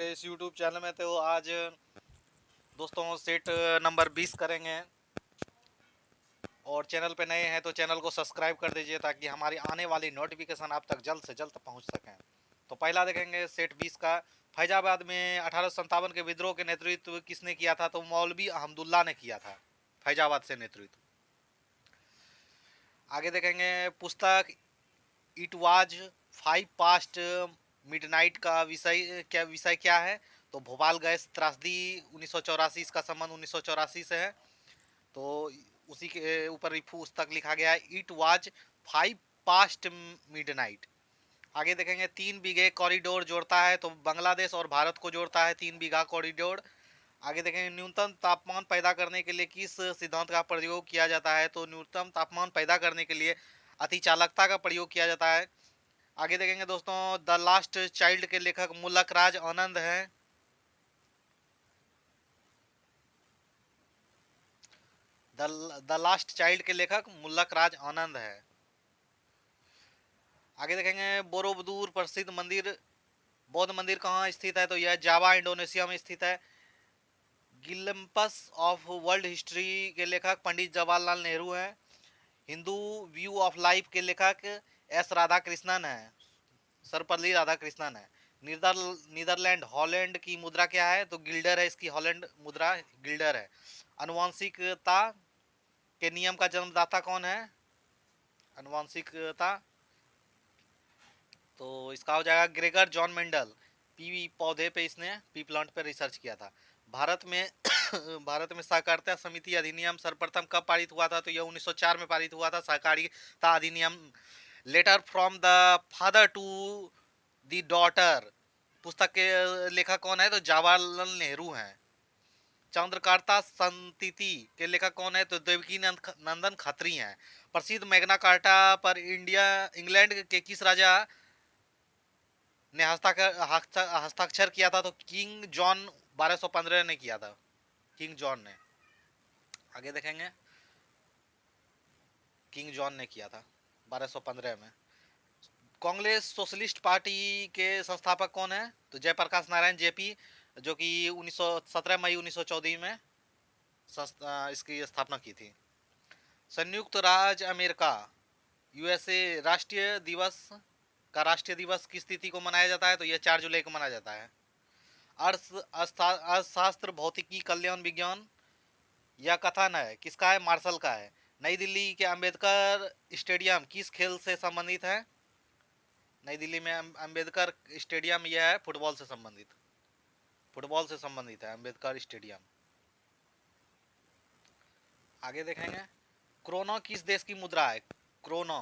मेरे इस YouTube channel में। तो आज दोस्तों सेट नंबर 20 करेंगे। और चैनल पे नए हैं तो चैनल को सब्सक्राइब कर दीजिए ताकि हमारी आने वाली नोटिफिकेशन आप तक जल्द से जल्द पहुंच सकें। तो पहला देखेंगे सेट 20 का। फैजाबाद में 1857 के विद्रोह के नेतृत्व किसने किया था? तो मौलवी अहमदुल्ला ने किया था, फैजाबाद से नेतृत्व। आगे देखेंगे पुस्तक इट वाज 5 पास्ट मिडनाइट का विषय क्या है? तो भोपाल गैस त्रासदी 1984, इसका संबंध 1984 से है। तो उसी के ऊपर पुस्तक लिखा गया है, इट वाज 5 पास्ट मिडनाइट। आगे देखेंगे 3 बीघे कॉरिडोर जोड़ता है, तो बांग्लादेश और भारत को जोड़ता है 3 बीघा कॉरिडोर। आगे देखेंगे न्यूनतम तापमान पैदा करने के लिए किस सिद्धांत का प्रयोग किया जाता है? तो न्यूनतम तापमान पैदा करने के लिए अतिचालकता का प्रयोग किया जाता है। आगे देखेंगे दोस्तों द लास्ट चाइल्ड के लेखक मुल्लक राज आनंद हैं। द लास्ट चाइल्ड के लेखक मुल्लक राज आनंद है। आगे देखेंगे बोरोबुदुर प्रसिद्ध मंदिर, बौद्ध मंदिर कहाँ स्थित है? तो यह जावा इंडोनेशिया में स्थित है। गिलम्पस ऑफ वर्ल्ड हिस्ट्री के लेखक पंडित जवाहरलाल नेहरू हैं। हिंदू व्यू ऑफ लाइफ के लेखक एस राधा कृष्णन है, सर्वपल्ली राधाकृष्णन है। नीदरलैंड हॉलैंड की मुद्रा क्या है? तो गिल्डर है, इसकी हॉलैंड मुद्रा गिल्डर है। अनुवांशिकता के नियम का जन्मदाता कौन है? अनुवांशिकता, तो इसका हो जाएगा ग्रेगर जॉन मेंडल। पी पौधे पे इसने पी प्लांट पे रिसर्च किया था। भारत में भारत में सहकारिता समिति अधिनियम सर्वप्रथम कब पारित हुआ था? तो यह 1904 में पारित हुआ था, सहकारिता अधिनियम। Letter from the father to the daughter पुस्तक के लेखक कौन है? तो जवाहरलाल नेहरू हैं। चंद्रकांता संतति के लेखक कौन है? तो देवकी नंदन खत्री हैं। प्रसिद्ध मैग्ना कार्टा पर इंग्लैंड के किस राजा ने हस्ताक्षर किया था? तो किंग जॉन 1215 ने किया था, किंग जॉन ने। आगे देखेंगे किंग जॉन ने किया था 1215 में। कांग्रेस सोशलिस्ट पार्टी के संस्थापक कौन है? तो जयप्रकाश नारायण जेपी, जो कि 17 मई 1914 में इसकी स्थापना की थी। संयुक्त राज्य अमेरिका यूएसए राष्ट्रीय दिवस किस तिथि को मनाया जाता है? तो यह 4 जुलाई को मनाया जाता है। अर्थशास्त्र भौतिकी कल्याण विज्ञान, यह कथन है किसका है? मार्शल का है। नई दिल्ली के अंबेडकर स्टेडियम किस खेल से संबंधित है? नई दिल्ली में अंबेडकर स्टेडियम यह है फुटबॉल से संबंधित, फुटबॉल से संबंधित है अंबेडकर स्टेडियम। आगे देखेंगे क्रोनो किस देश की मुद्रा है? क्रोनो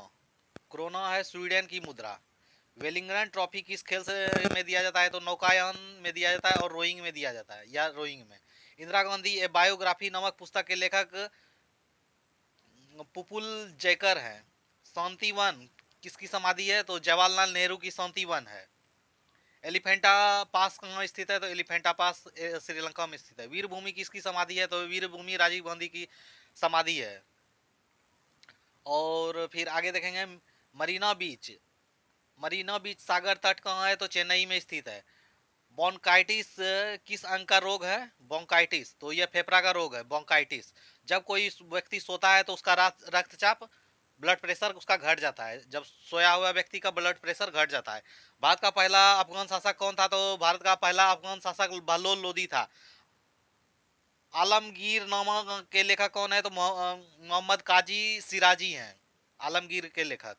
क्रोनो है स्वीडन की मुद्रा। वेलिंगटन ट्रॉफी किस खेल से में दिया जाता है? तो नौकायन में दिया जाता है और रोइंग में दिया जाता है, या रोइंग में। इंदिरा गांधी ए बायोग्राफी नामक पुस्तक के लेखक पुपुल जयकर है। शांतिवन किसकी समाधि है? तो जवाहरलाल नेहरू की शांतिवन है। एलिफेंटा पास कहाँ स्थित है? तो एलिफेंटा पास श्रीलंका में स्थित है। वीरभूमि किसकी समाधि है? तो वीरभूमि राजीव गांधी की समाधि है। और फिर आगे देखेंगे मरीना बीच, मरीना बीच सागर तट कहाँ है? तो चेन्नई में स्थित है। बोंकाइटिस किस अंग का रोग है? बोंकाइटिस, तो यह फेफड़ा का रोग है बोंकाइटिस। जब कोई व्यक्ति सोता है तो उसका रक्तचाप, ब्लड प्रेशर उसका घट जाता है। जब सोया हुआ व्यक्ति का ब्लड प्रेशर घट जाता है। भारत का पहला अफगान शासक कौन था? तो भारत का पहला अफगान शासक बहलोल लोदी था। आलमगीर नामा के लेखक कौन है? तो मोहम्मद काजी सिराजी हैं आलमगीर के लेखक।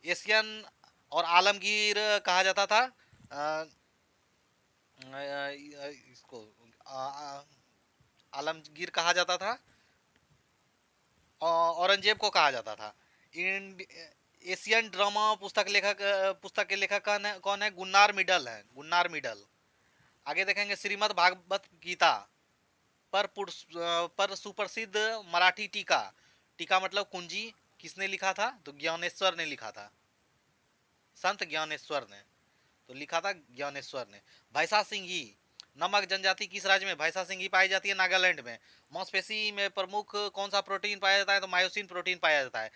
एशियन और आलमगीर कहा जाता था इसको आलमगीर कहा जाता था, औरंगजेब को कहा जाता था। एशियन ड्रामा पुस्तक के लेखक कौन है? गुन्नार मिडल है, गुन्नार मिडल। आगे देखेंगे श्रीमद् भागवत गीता पर सुप्रसिद्ध मराठी टीका, टीका मतलब कुंजी, किसने लिखा था? तो ज्ञानेश्वर ने लिखा था, संत ज्ञानेश्वर ने। तो लिखा था ज्ञानेश्वर ने। भैसा सिंही नमक जनजाति किस राज्य में भैसा सिंही पाई जाती है? नागालैंड में। मांसपेशी में प्रमुख कौन सा प्रोटीन पाया जाता है? तो मायोसिन प्रोटीन पाया जाता है।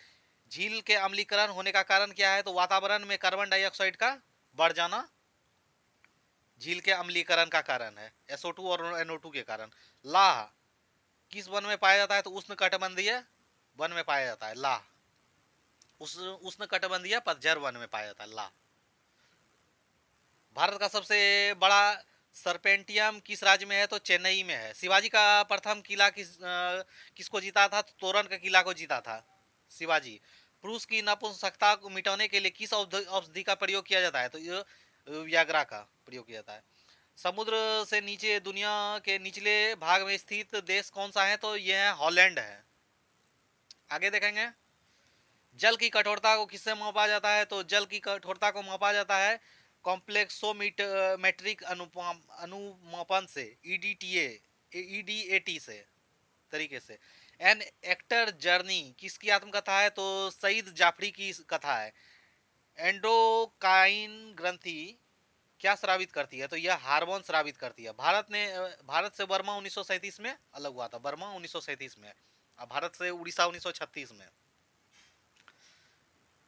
झील के अम्लीकरण होने का कारण क्या है? तो वातावरण में कार्बन डाइऑक्साइड का बढ़ जाना। झील के अम्लीकरण का कारण है, SO2 और NO2 के कारण। लाह किस वन में पाया जाता है? तो उष्ण कटिबंधीय वन में पाया जाता है लाह। उष्ण कटिबंधीय पतझड़ वन में पाया जाता है लाह। भारत का सबसे बड़ा सरपेंटियम किस राज्य में है? तो चेन्नई में है। शिवाजी का प्रथम किला किसको जीता था? तो तोरण का किला को जीता था शिवाजी। पुरुष की नपुंसकता को मिटाने के लिए किस औषधि का प्रयोग किया जाता है? तो ये व्याग्रा का प्रयोग किया जाता है। समुद्र से नीचे दुनिया के निचले भाग में स्थित देश कौन सा है? तो यह है हॉलैंड है। आगे देखेंगे, जल की कठोरता को किससे मापा जाता है? तो जल की कठोरता को मापा जाता है कॉम्प्लेक्सोमीट्रिक अनुमापन से, ईडीएटी से तरीके से। एन एक्टर जर्नी किसकी आत्मकथा है? तो सईद जाफरी की कथा है। एंडोकाइन ग्रंथि क्या स्रावित करती है? तो यह हार्मोन स्रावित करती है। भारत से बर्मा 1937 में अलग हुआ था। बर्मा 1937 में, और भारत से उड़ीसा 1936 में।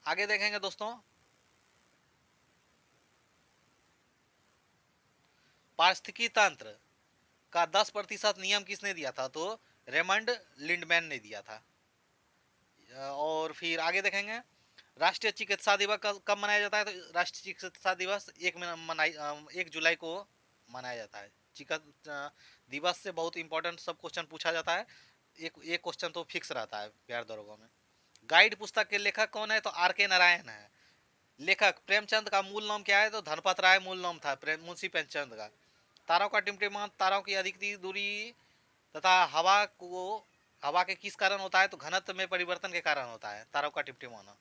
आगे देखेंगे दोस्तों, पारिस्थितिकी तंत्र का 10% नियम किसने दिया था? तो रेमंड लिंडमैन ने दिया था। और फिर आगे देखेंगे, राष्ट्रीय चिकित्सा दिवस कब मनाया जाता है? तो राष्ट्रीय चिकित्सा दिवस 1 जुलाई को मनाया जाता है। चिकित्सा दिवस से बहुत इंपॉर्टेंट सब क्वेश्चन पूछा जाता है। एक एक क्वेश्चन तो फिक्स रहता है बिहार दरोगा में। गाइड पुस्तक के लेखक कौन है? तो RK नारायण है। लेखक प्रेमचंद का मूल नाम क्या है? तो धनपत राय मूल नाम था मुंशी प्रेमचंद का। तारों का टिमटिमाना तारों की अधिकतम दूरी तथा हवा के किस कारण होता है? तो घनत्व में परिवर्तन के कारण होता है तारों का टिमटिमाना।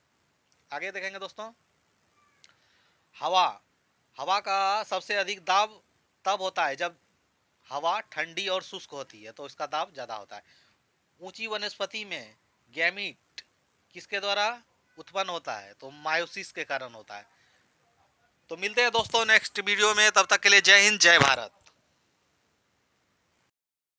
आगे देखेंगे दोस्तों, हवा हवा का सबसे अधिक दाब तब होता है जब हवा ठंडी और शुष्क होती है, तो इसका दाब ज्यादा होता है। ऊंची वनस्पति में गैमीट किसके द्वारा उत्पन्न होता है? तो मायोसिस के कारण होता है। तो मिलते हैं दोस्तों नेक्स्ट वीडियो में, तब तक के लिए जय हिंद जय भारत।